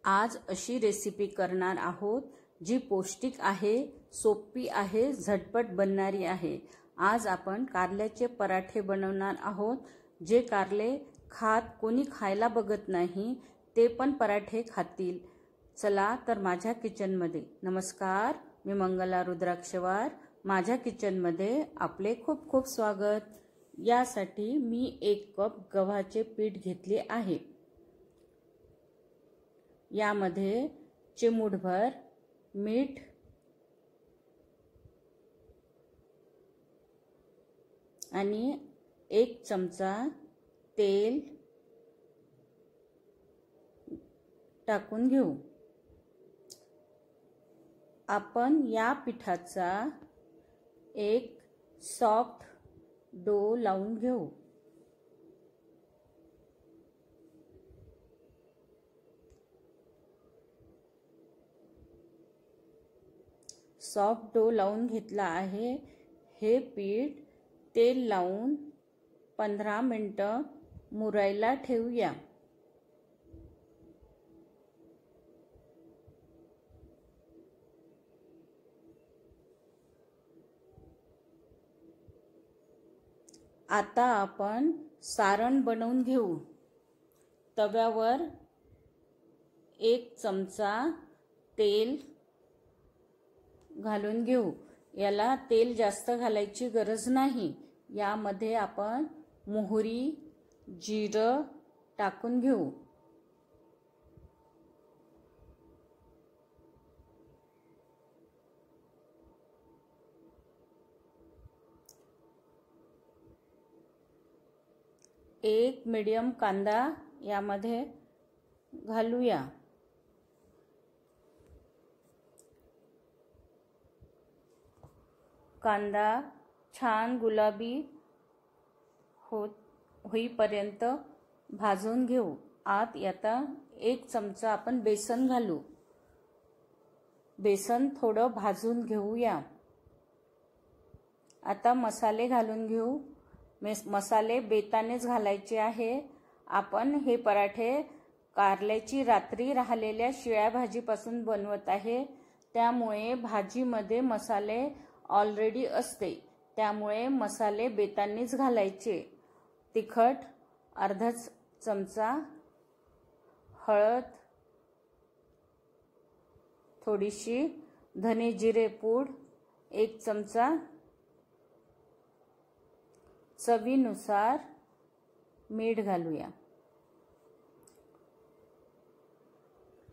आज अशी रेसिपी करणार आहोत जी पौष्टिक आहे, सोपी आहे, झटपट बनणारी आहे। आज आपण कारल्याचे पराठे बनवणार आहोत। जे कारले कोणी खायला बघत नाही ते पण पराठे खातील। चला तर माझ्या किचनमध्ये। नमस्कार, मी मंगला रुद्राक्षवार। माझ्या किचनमध्ये आपले खूप खूप स्वागत। यासाठी मी 1 कप गव्हाचे पीठ घेतले आहे। यामध्ये चिमूटभर मीठ, आणि 1 चमचा तेल टाकून घेऊ। आपण या पिठाचा एक सॉफ्ट डो लावून घेऊ। सॉफ्ट डो लावून घेतला आहे। हे पीठ तेल लावून 15 मिनिटं मुरायला ठेवूया। आता आपण सारण बनवून घेऊ। तव्यावर 1 चमचा तेल घालून घेऊ। याला तेल जास्त घालायची गरज नाही। यामध्ये आपण मोहरी, जिरं टाकून घेऊ। एक मीडियम कांदा यामध्ये घालूया। कांदा छान गुलाबी होईपर्यंत भाजून घेऊ। आता 1 चमचा आपण बेसन घालू। बेसन थोडं भाजून घेऊया। आता मसाले घालून घेऊ। मसाले बेतानेच घालायचे आहे। आपण हे पराठे कारल्याची रात्री राहिलेल्या शिळ्या भाजीपासून बनवत आहे। त्यामुळे भाजीमध्ये मसाले ऑलरेडी असते, त्यामुळे मसाले बेतानेच घालायचे। तिखट अर्धा चमचा, हळद थोडीशी, धने जिरे पूड 1 चमचा, चवीनुसार मीठ घालूया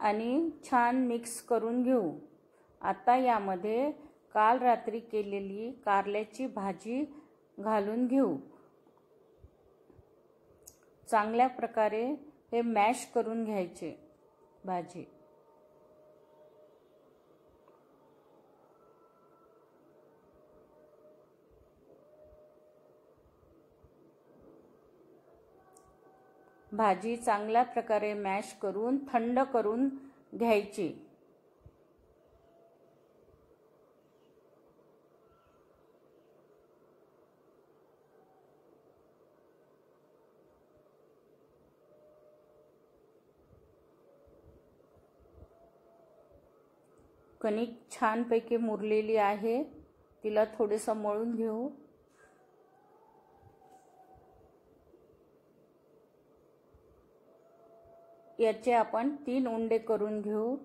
आणि छान मिक्स करून घेऊ। आता यामध्ये काल रात्री केलेली कारल्याची भाजी घालून घेऊ। चांगल्या प्रकारे हे मॅश करून घ्यायचे भाजी। भाजी चांगल्या प्रकारे मॅश करून थंड करून घ्यायची। कणिक छानपैकी मुरलेली आहे। तिला थोडंसं मळून घेऊ। याचे आपण 3 उंडे करून घेऊ।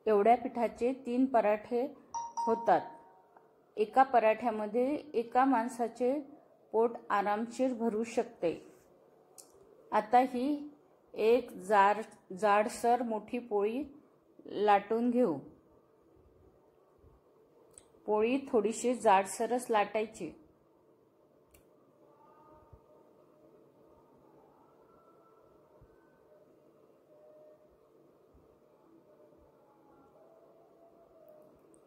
एवढ्या पिठाचे 3 पराठे होतात। एका पराठ्यामध्ये एका माणसाचे पोट आरामशीर भरू शकते। आता ही एक जाडसर मोठी पोळी लाटून घेऊ। पोळी थोडीशी जाडसरच लाटायची।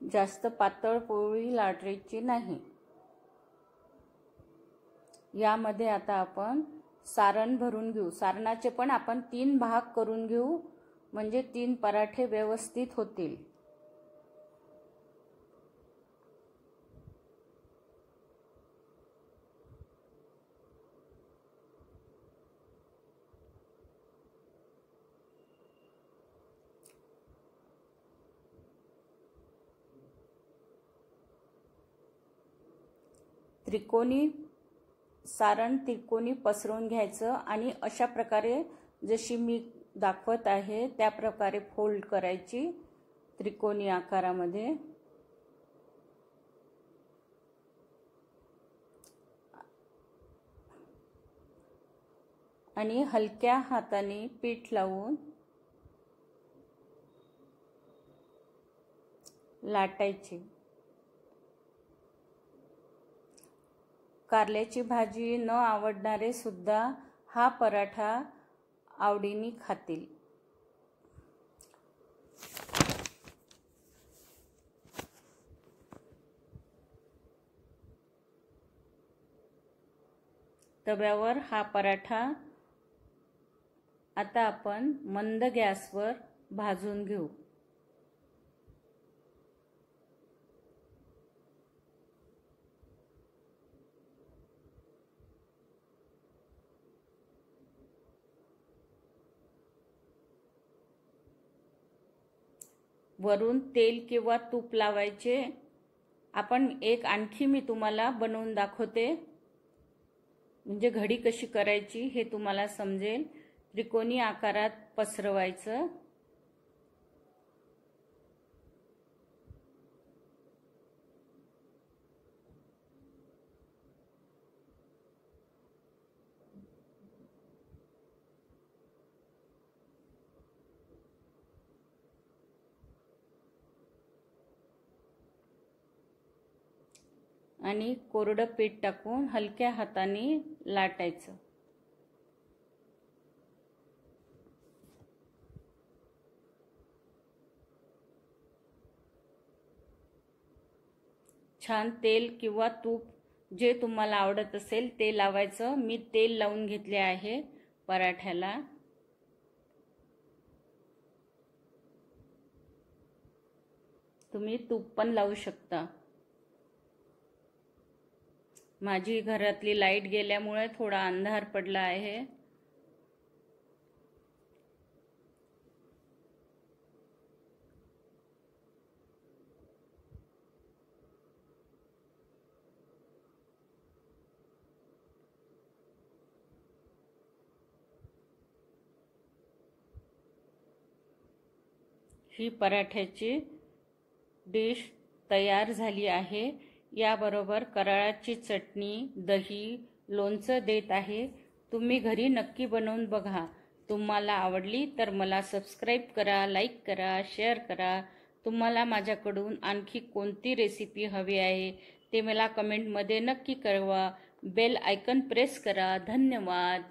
जास्त पातळ पोळी लाटायची नाही। यामध्ये आता आपण सारण भरून घेऊ। सारणाचे पण आपण 3 भाग करून घेऊ, म्हणजे 3 पराठे व्यवस्थित होतील। त्रिकोणी सारण त्रिकोणी पसरवून घ्यायचं आणि अशा प्रकारे जशी मी दाखवत आहे त्या प्रकारे फोल्ड करायची त्रिकोणी आकारामध्ये. आणि हलक्या हाताने पीठ लावून लाटायची. कारल्याची भाजी न आवडणारे सुद्धा हा पराठा आवडीने खातील. तव्यावर हा पराठा आता आपण मंद गॅसवर भाजून घेऊ. वरून तेल किंवा तूप लावायचे. आपण एक आणखी मी तुम्हाला बनवून दाखवते, म्हणजे घडी कशी करायची हे तुम्हाला समजेल. त्रिकोणी आकारात पसरवायचं. आणि कोरडं पीठ टाकून हलक्या हाताने लाटायचं. छान तेल किंवा तूप जे तुम्हाला आवडत असेल ते लावायचं. मी तेल लावून घेतले आहे पराठ्याला. तुम्ही तूप पण लावू शकता. माझी घरातली लाईट गेल्यामुळे थोडा अंधार पडला आहे. ही पराठ्याची डिश तयार झाली आहे. याबरोबर कराळाची चटणी, दही, लोणचं देत आहे. तुम्ही घरी नक्की बनवून बघा. तुम्हाला आवडली तर मला सबस्क्राईब करा, लाईक करा, शेअर करा. तुम्हाला माझ्याकडून आणखी कोणती रेसिपी हवी आहे ते मला कमेंटमध्ये नक्की कळवा. बेल आयकॉन प्रेस करा. धन्यवाद.